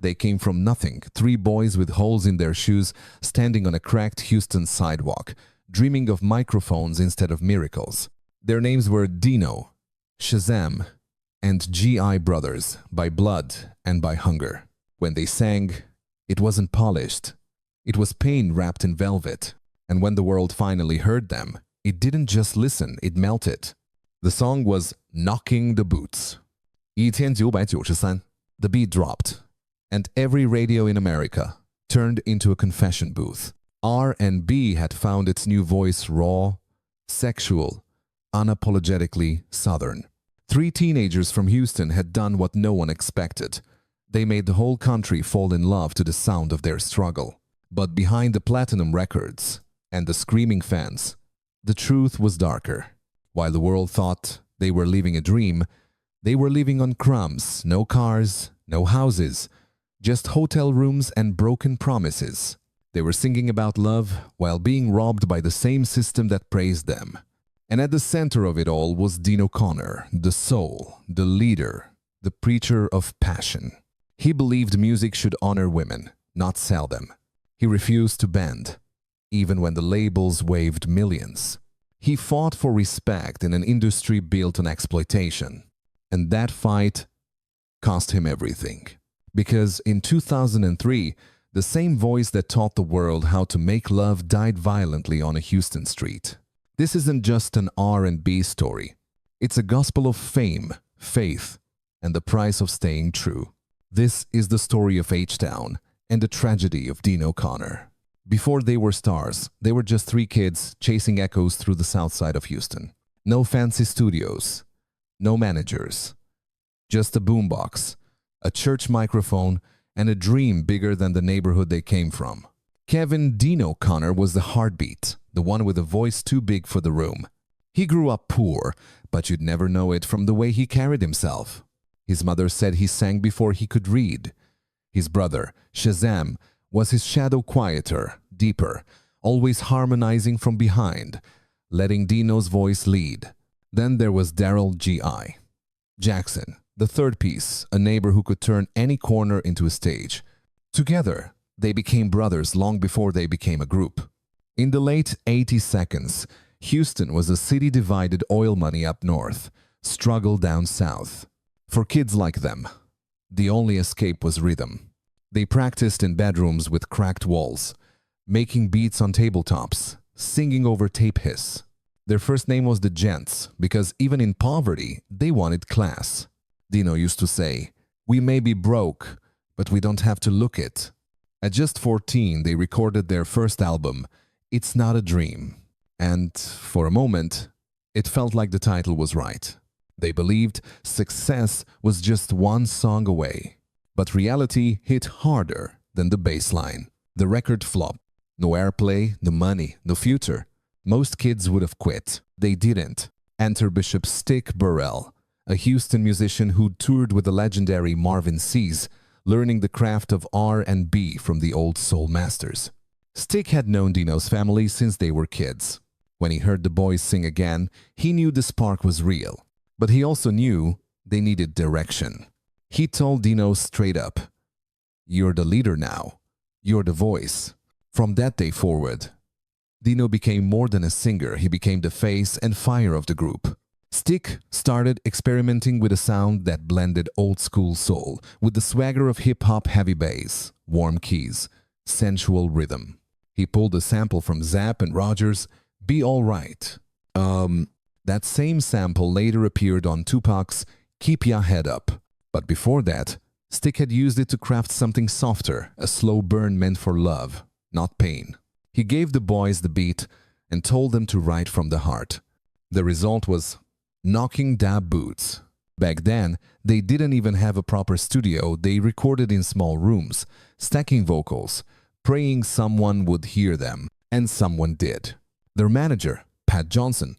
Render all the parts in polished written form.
They came from nothing, three boys with holes in their shoes standing on a cracked Houston sidewalk, dreaming of microphones instead of miracles. Their names were Dino, Shazam, and G.I. Brothers, by blood and by hunger. When they sang, it wasn't polished. It was pain wrapped in velvet. And when the world finally heard them, it didn't just listen, it melted. The song was Knockin Da Boots. 1993, the beat dropped, and every radio in America turned into a confession booth. R&B had found its new voice, raw, sexual, unapologetically Southern. Three teenagers from Houston had done what no one expected. They made the whole country fall in love to the sound of their struggle. But behind the platinum records and the screaming fans, the truth was darker. While the world thought they were living a dream, they were living on crumbs, no cars, no houses, just hotel rooms and broken promises. They were singing about love while being robbed by the same system that praised them. And at the center of it all was Dino Conner, the soul, the leader, the preacher of passion. He believed music should honor women, not sell them. He refused to bend, even when the labels waved millions. He fought for respect in an industry built on exploitation. And that fight cost him everything. Because in 2003, the same voice that taught the world how to make love died violently on a Houston street. This isn't just an R&B story. It's a gospel of fame, faith, and the price of staying true. This is the story of H Town and the tragedy of Dino Conner. Before they were stars, they were just three kids chasing echoes through the south side of Houston. No fancy studios, no managers, just a boombox, a church microphone, and a dream bigger than the neighborhood they came from. Kevin Dino Conner was the heartbeat, the one with a voice too big for the room. He grew up poor, but you'd never know it from the way he carried himself. His mother said he sang before he could read. His brother, Shazam, was his shadow quieter, deeper, always harmonizing from behind, letting Dino's voice lead. Then there was Daryl G.I. Jackson, the third piece, a neighbor who could turn any corner into a stage. Together, they became brothers long before they became a group. In the late 80s, Houston was a city divided oil money up north, struggle down south. For kids like them, the only escape was rhythm. They practiced in bedrooms with cracked walls, making beats on tabletops, singing over tape hiss. Their first name was the Gents because even in poverty, they wanted class. Dino used to say, "We may be broke, but we don't have to look it." At just 14, they recorded their first album, It's Not a Dream. And for a moment, it felt like the title was right. They believed success was just one song away. But reality hit harder than the bass line. The record flopped. No airplay, no money, no future. Most kids would have quit. They didn't. Enter Bishop Stick Burrell, a Houston musician who toured with the legendary Marvin Sease, learning the craft of R&B from the old soul masters. Stick had known Dino's family since they were kids. When he heard the boys sing again, he knew the spark was real. But he also knew they needed direction. He told Dino straight up, "You're the leader now. You're the voice." From that day forward, Dino became more than a singer. He became the face and fire of the group. Stick started experimenting with a sound that blended old-school soul with the swagger of hip-hop heavy bass, warm keys, sensual rhythm. He pulled a sample from Zapp and Rogers' Be All Right. That same sample later appeared on Tupac's Keep Ya Head Up. But before that, Stick had used it to craft something softer, a slow burn meant for love, not pain. He gave the boys the beat and told them to write from the heart. The result was Knockin Da Boots. Back then, they didn't even have a proper studio. They recorded in small rooms, stacking vocals, praying someone would hear them, and someone did. Their manager, Pat Johnson,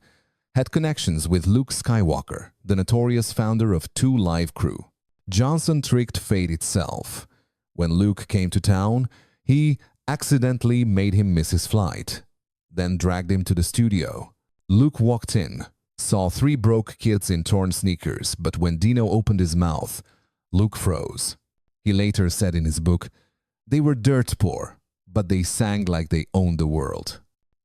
had connections with Luke Skywalker, the notorious founder of 2 Live Crew. Johnson tricked fate itself. When Luke came to town, he accidentally made him miss his flight, then dragged him to the studio. Luke walked in, saw 3 broke kids in torn sneakers, but when Dino opened his mouth, Luke froze. He later said in his book, "They were dirt poor, but they sang like they owned the world."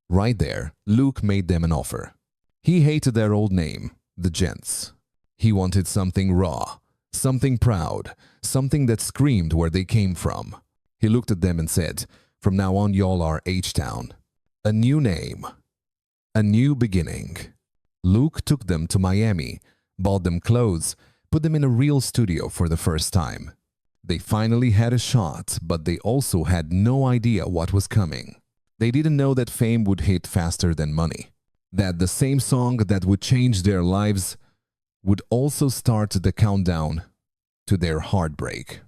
Right there, Luke made them an offer. He hated their old name, the Gents. He wanted something raw, something proud, something that screamed where they came from. He looked at them and said, "From now on, y'all are H Town. A new name, a new beginning." Luke took them to Miami, bought them clothes, put them in a real studio for the first time. They finally had a shot, but they also had no idea what was coming. They didn't know that fame would hit faster than money, that the same song that would change their lives would also start the countdown to their heartbreak.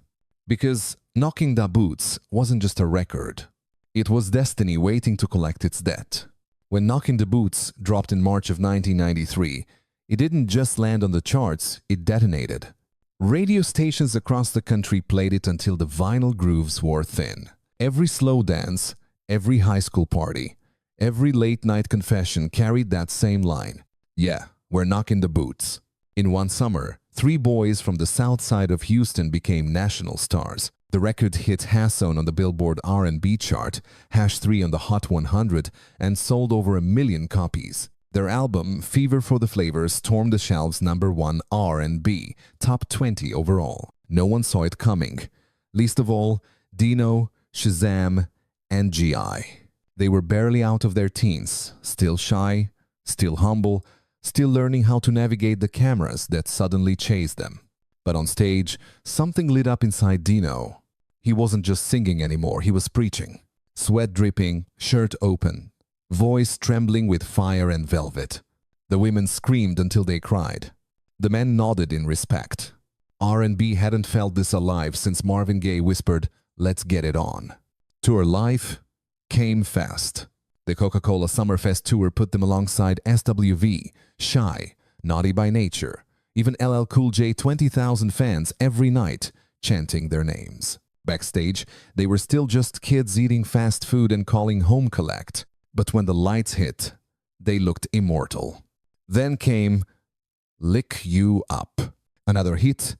Because Knockin Da Boots wasn't just a record, it was destiny waiting to collect its debt. When Knockin Da Boots dropped in March of 1993, it didn't just land on the charts, it detonated. Radio stations across the country played it until the vinyl grooves wore thin. Every slow dance, every high school party, every late-night confession carried that same line. "Yeah, we're Knockin Da Boots." In one summer, 3 boys from the south side of Houston became national stars. The record hit #1 on the Billboard R&B chart, #3 on the Hot 100, and sold over 1 million copies. Their album, Fever for the Flavor, stormed the shelves #1 R&B, top 20 overall. No one saw it coming. Least of all, Dino, Shazam, and G.I. They were barely out of their teens, still shy, still humble, still learning how to navigate the cameras that suddenly chased them. But on stage, something lit up inside Dino. He wasn't just singing anymore, he was preaching. Sweat dripping, shirt open, voice trembling with fire and velvet. The women screamed until they cried. The men nodded in respect. R&B hadn't felt this alive since Marvin Gaye whispered, "Let's get it on." Tour life came fast. The Coca-Cola Summerfest tour put them alongside SWV, Shy, Naughty by Nature, even LL Cool J, 20,000 fans every night chanting their names. Backstage, they were still just kids eating fast food and calling home collect. But when the lights hit, they looked immortal. Then came Lick You Up. Another hit,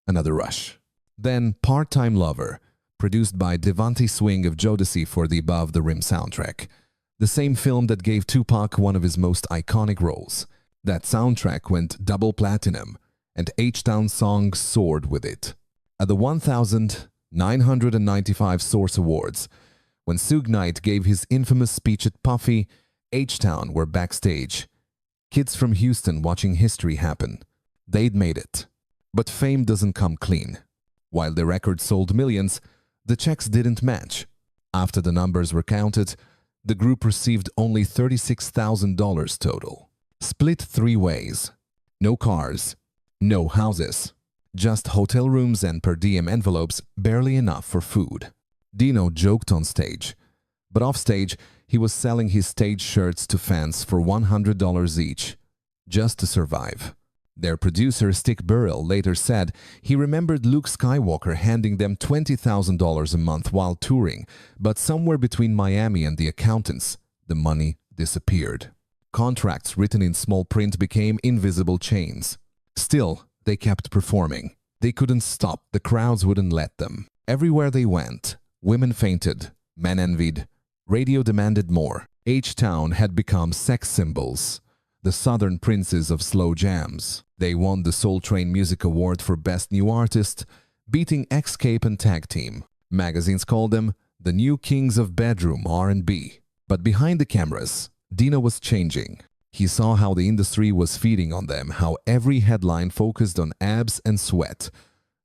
another rush. Then Part-Time Lover, produced by Devante Swing of Jodeci for the Above the Rim soundtrack. The same film that gave Tupac one of his most iconic roles. That soundtrack went double platinum, and H Town songs soared with it. At the 1,995 Source Awards, when Suge Knight gave his infamous speech at Puffy, H Town were backstage. Kids from Houston watching history happen. They'd made it. But fame doesn't come clean. While the record sold millions, the checks didn't match. After the numbers were counted, the group received only $36,000 total. Split 3 ways. No cars, no houses. Just hotel rooms and per diem envelopes, barely enough for food. Dino joked on stage, but off stage, he was selling his stage shirts to fans for $100 each, just to survive. Their producer, Stick Burrell, later said he remembered Luke Skywalker handing them $20,000 a month while touring, but somewhere between Miami and the accountants, the money disappeared. Contracts written in small print became invisible chains. Still, they kept performing. They couldn't stop, the crowds wouldn't let them. Everywhere they went, women fainted, men envied, radio demanded more. H Town had become sex symbols, the southern princes of slow jams. They won the Soul Train Music Award for Best New Artist, beating Escape and Tag Team. Magazines called them the new kings of bedroom R&B. But behind the cameras, Dino was changing. He saw how the industry was feeding on them, how every headline focused on abs and sweat,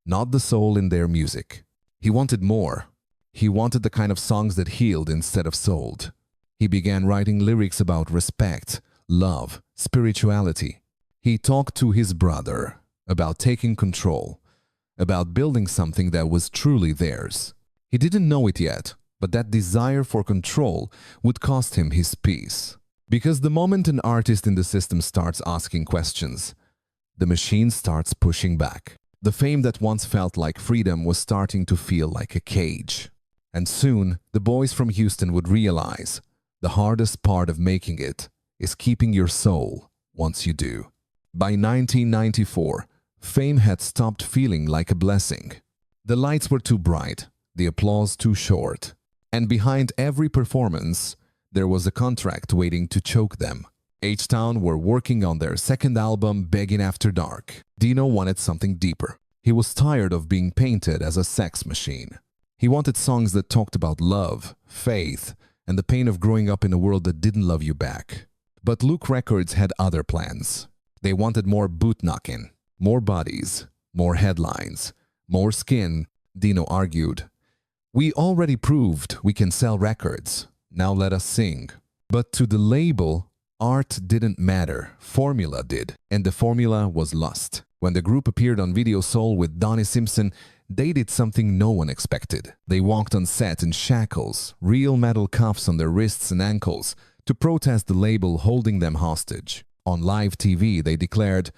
not the soul in their music. He wanted more. He wanted the kind of songs that healed instead of sold. He began writing lyrics about respect, love, spirituality. He talked to his brother about taking control, about building something that was truly theirs. He didn't know it yet, but that desire for control would cost him his peace. Because the moment an artist in the system starts asking questions, the machine starts pushing back. The fame that once felt like freedom was starting to feel like a cage. And soon, the boys from Houston would realize the hardest part of making it is keeping your soul once you do. By 1994, fame had stopped feeling like a blessing. The lights were too bright, the applause too short. And behind every performance, there was a contract waiting to choke them. H Town were working on their second album, Begging After Dark. Dino wanted something deeper. He was tired of being painted as a sex machine. He wanted songs that talked about love, faith, and the pain of growing up in a world that didn't love you back. But Luke Records had other plans. They wanted more boot knocking, more bodies, more headlines, more skin, Dino argued. We already proved we can sell records. Now let us sing. But to the label, art didn't matter. Formula did. And the formula was lust. When the group appeared on Video Soul with Donnie Simpson, they did something no one expected. They walked on set in shackles, real metal cuffs on their wrists and ankles, to protest the label holding them hostage. On live TV, they declared,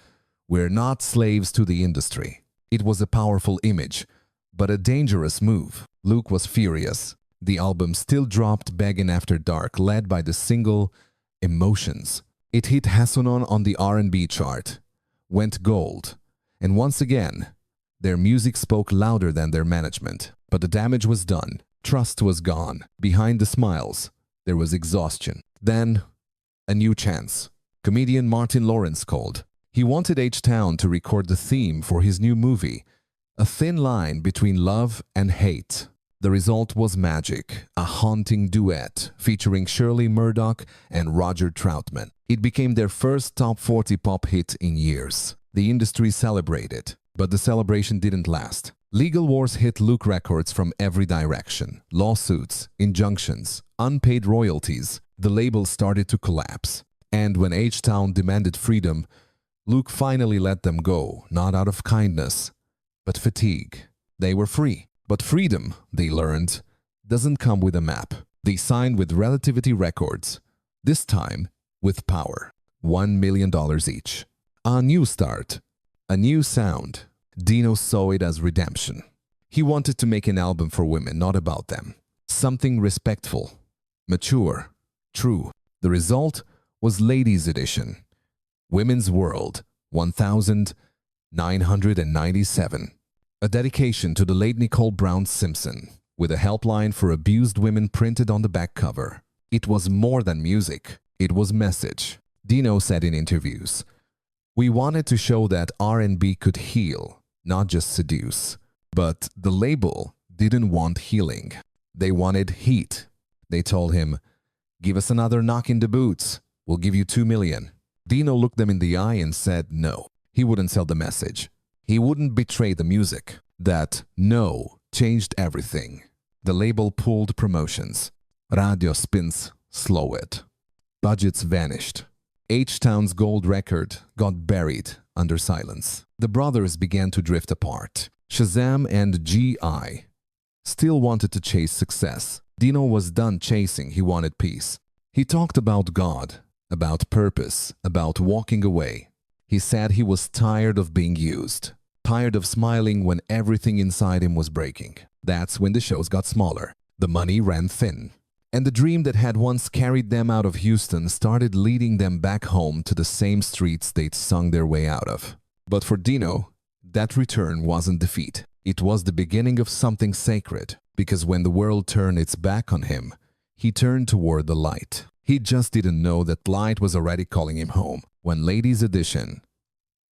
"We're not slaves to the industry." It was a powerful image, but a dangerous move. Luke was furious. The album still dropped Begging After Dark, led by the single Emotions. It hit Hassonon on the R&B chart, went gold, and once again, their music spoke louder than their management. But the damage was done. Trust was gone. Behind the smiles, there was exhaustion. Then, a new chance. Comedian Martin Lawrence called. He wanted H Town to record the theme for his new movie, a thin line between love and hate. The result was magic, a haunting duet featuring Shirley Murdoch and Roger Troutman. It became their first top 40 pop hit in years. The industry celebrated, but the celebration didn't last. Legal wars hit Luke Records from every direction. Lawsuits, injunctions, unpaid royalties. The label started to collapse. And when H Town demanded freedom, Luke finally let them go, not out of kindness, but fatigue. They were free. But freedom, they learned, doesn't come with a map. They signed with Relativity Records, this time with power. $1 million each. A new start, a new sound. Dino saw it as redemption. He wanted to make an album for women, not about them. Something respectful, mature, true. The result was Ladies Edition. Women's World, 1997. A dedication to the late Nicole Brown Simpson, with a helpline for abused women printed on the back cover. It was more than music, it was message. Dino said in interviews, "We wanted to show that R&B could heal, not just seduce." But the label didn't want healing. They wanted heat. They told him, "Give us another Knockin Da Boots, we'll give you $2 million. Dino looked them in the eye and said no. He wouldn't sell the message. He wouldn't betray the music. That no changed everything. The label pulled promotions. Radio spins slow it. Budgets vanished. H Town's gold record got buried under silence. The brothers began to drift apart. Shazam and G.I. still wanted to chase success. Dino was done chasing, he wanted peace. He talked about God, about purpose, about walking away. He said he was tired of being used, tired of smiling when everything inside him was breaking. That's when the shows got smaller. The money ran thin. And the dream that had once carried them out of Houston started leading them back home to the same streets they'd sung their way out of. But for Dino, that return wasn't defeat. It was the beginning of something sacred, because when the world turned its back on him, he turned toward the light. He just didn't know that light was already calling him home. When Ladies Edition,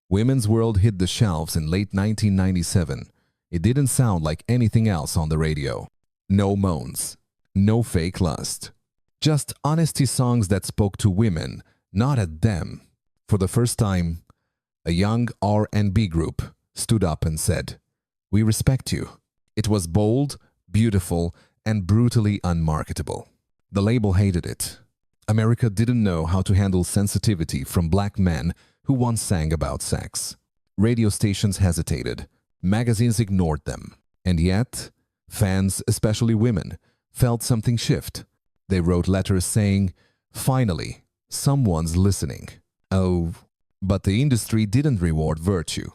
Women's World hit the shelves in late 1997, it didn't sound like anything else on the radio. No moans, no fake lust. Just honesty songs that spoke to women, not at them. For the first time, a young R&B group stood up and said, "We respect you." It was bold, beautiful, and brutally unmarketable. The label hated it. America didn't know how to handle sensitivity from black men who once sang about sex. Radio stations hesitated. Magazines ignored them. And yet, fans, especially women, felt something shift. They wrote letters saying, "Finally, someone's listening." Oh, but the industry didn't reward virtue.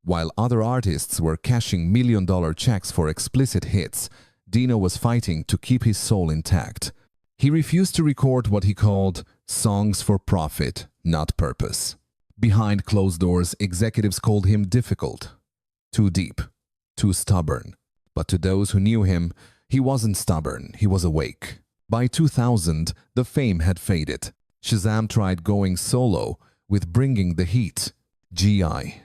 While other artists were cashing million-dollar checks for explicit hits, Dino was fighting to keep his soul intact. He refused to record what he called songs for profit, not purpose. Behind closed doors, executives called him difficult, too deep, too stubborn. But to those who knew him, he wasn't stubborn, he was awake. By 2000, the fame had faded. Shazam tried going solo with Bringing the Heat. G.I.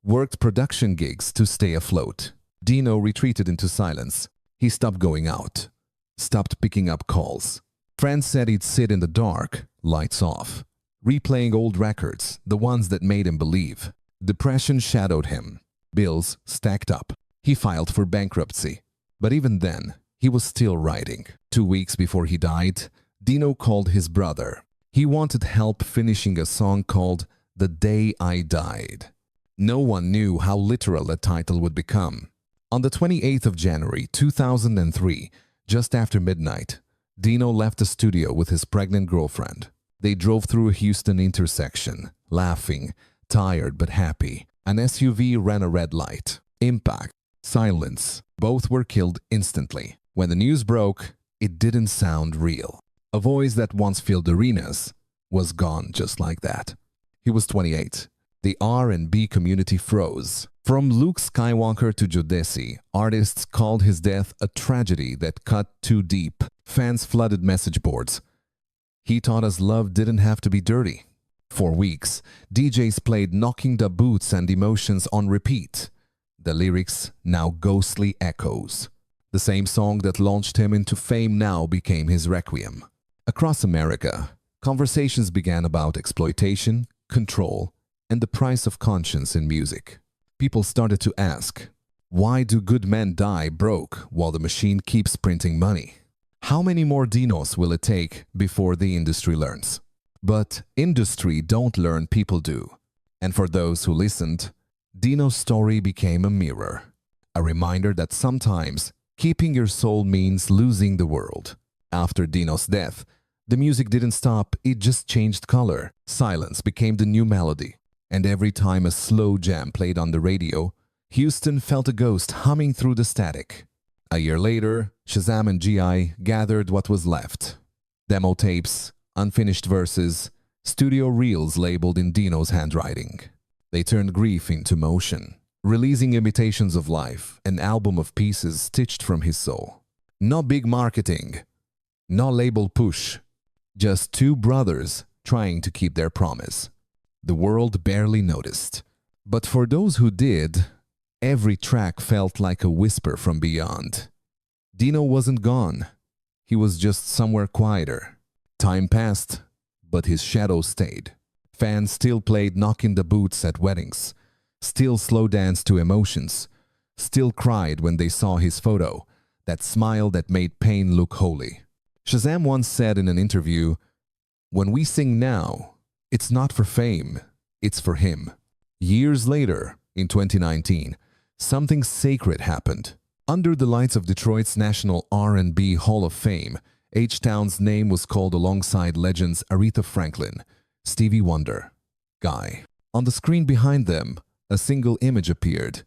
worked production gigs to stay afloat. Dino retreated into silence. He stopped going out, stopped picking up calls. Friends said he'd sit in the dark, lights off, replaying old records, the ones that made him believe. Depression shadowed him. Bills stacked up. He filed for bankruptcy. But even then, he was still writing. 2 weeks before he died, Dino called his brother. He wanted help finishing a song called The Day I Died. No one knew how literal the title would become. On the 28th of January 2003, just after midnight, Dino left the studio with his pregnant girlfriend. They drove through a Houston intersection, laughing, tired but happy. An SUV ran a red light. Impact. Silence. Both were killed instantly. When the news broke, it didn't sound real. A voice that once filled arenas was gone just like that. He was 28. The R&B community froze. From Luke Skywalker to Jodeci, artists called his death a tragedy that cut too deep. Fans flooded message boards. He taught us love didn't have to be dirty. For weeks, DJs played Knockin Da Boots and Emotions on repeat. The lyrics now ghostly echoes. The same song that launched him into fame now became his requiem. Across America, conversations began about exploitation, control, and the price of conscience in music. People started to ask, why do good men die broke while the machine keeps printing money? How many more Dinos will it take before the industry learns? But industry don't learn, people do. And for those who listened, Dino's story became a mirror. A reminder that sometimes keeping your soul means losing the world. After Dino's death, the music didn't stop, it just changed color. Silence became the new melody. And every time a slow jam played on the radio, Houston felt a ghost humming through the static. A year later, Shazam and G.I. gathered what was left. Demo tapes, unfinished verses, studio reels labeled in Dino's handwriting. They turned grief into motion, releasing imitations of life, an album of pieces stitched from his soul. No big marketing, no label push, just two brothers trying to keep their promise. The world barely noticed. But for those who did, every track felt like a whisper from beyond. Dino wasn't gone. He was just somewhere quieter. Time passed, but his shadow stayed. Fans still played Knockin Da Boots at weddings, still slow danced to Emotions, still cried when they saw his photo, that smile that made pain look holy. Shazam once said in an interview, "When we sing now, it's not for fame, it's for him." Years later, in 2019, something sacred happened. Under the lights of Detroit's National R&B Hall of Fame, H Town's name was called alongside legends Aretha Franklin, Stevie Wonder, Guy. On the screen behind them, a single image appeared.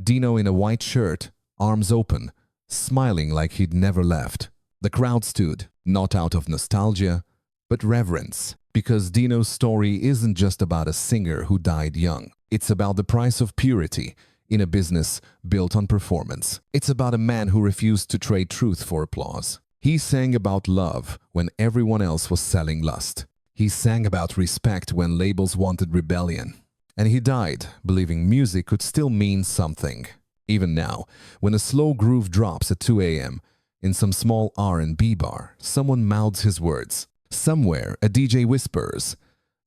Dino in a white shirt, arms open, smiling like he'd never left. The crowd stood, not out of nostalgia, but reverence, because Dino's story isn't just about a singer who died young. It's about the price of purity in a business built on performance. It's about a man who refused to trade truth for applause. He sang about love when everyone else was selling lust. He sang about respect when labels wanted rebellion. And he died believing music could still mean something. Even now, when a slow groove drops at 2 a.m. in some small R&B bar, someone mouths his words. Somewhere, a DJ whispers,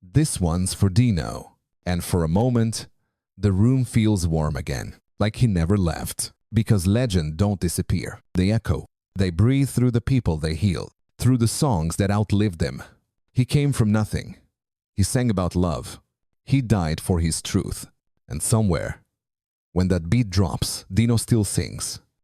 "This one's for Dino." And for a moment, the room feels warm again, like he never left. Because legends don't disappear. They echo. They breathe through the people they heal, through the songs that outlived them. He came from nothing. He sang about love. He died for his truth. And somewhere, when that beat drops, Dino still sings.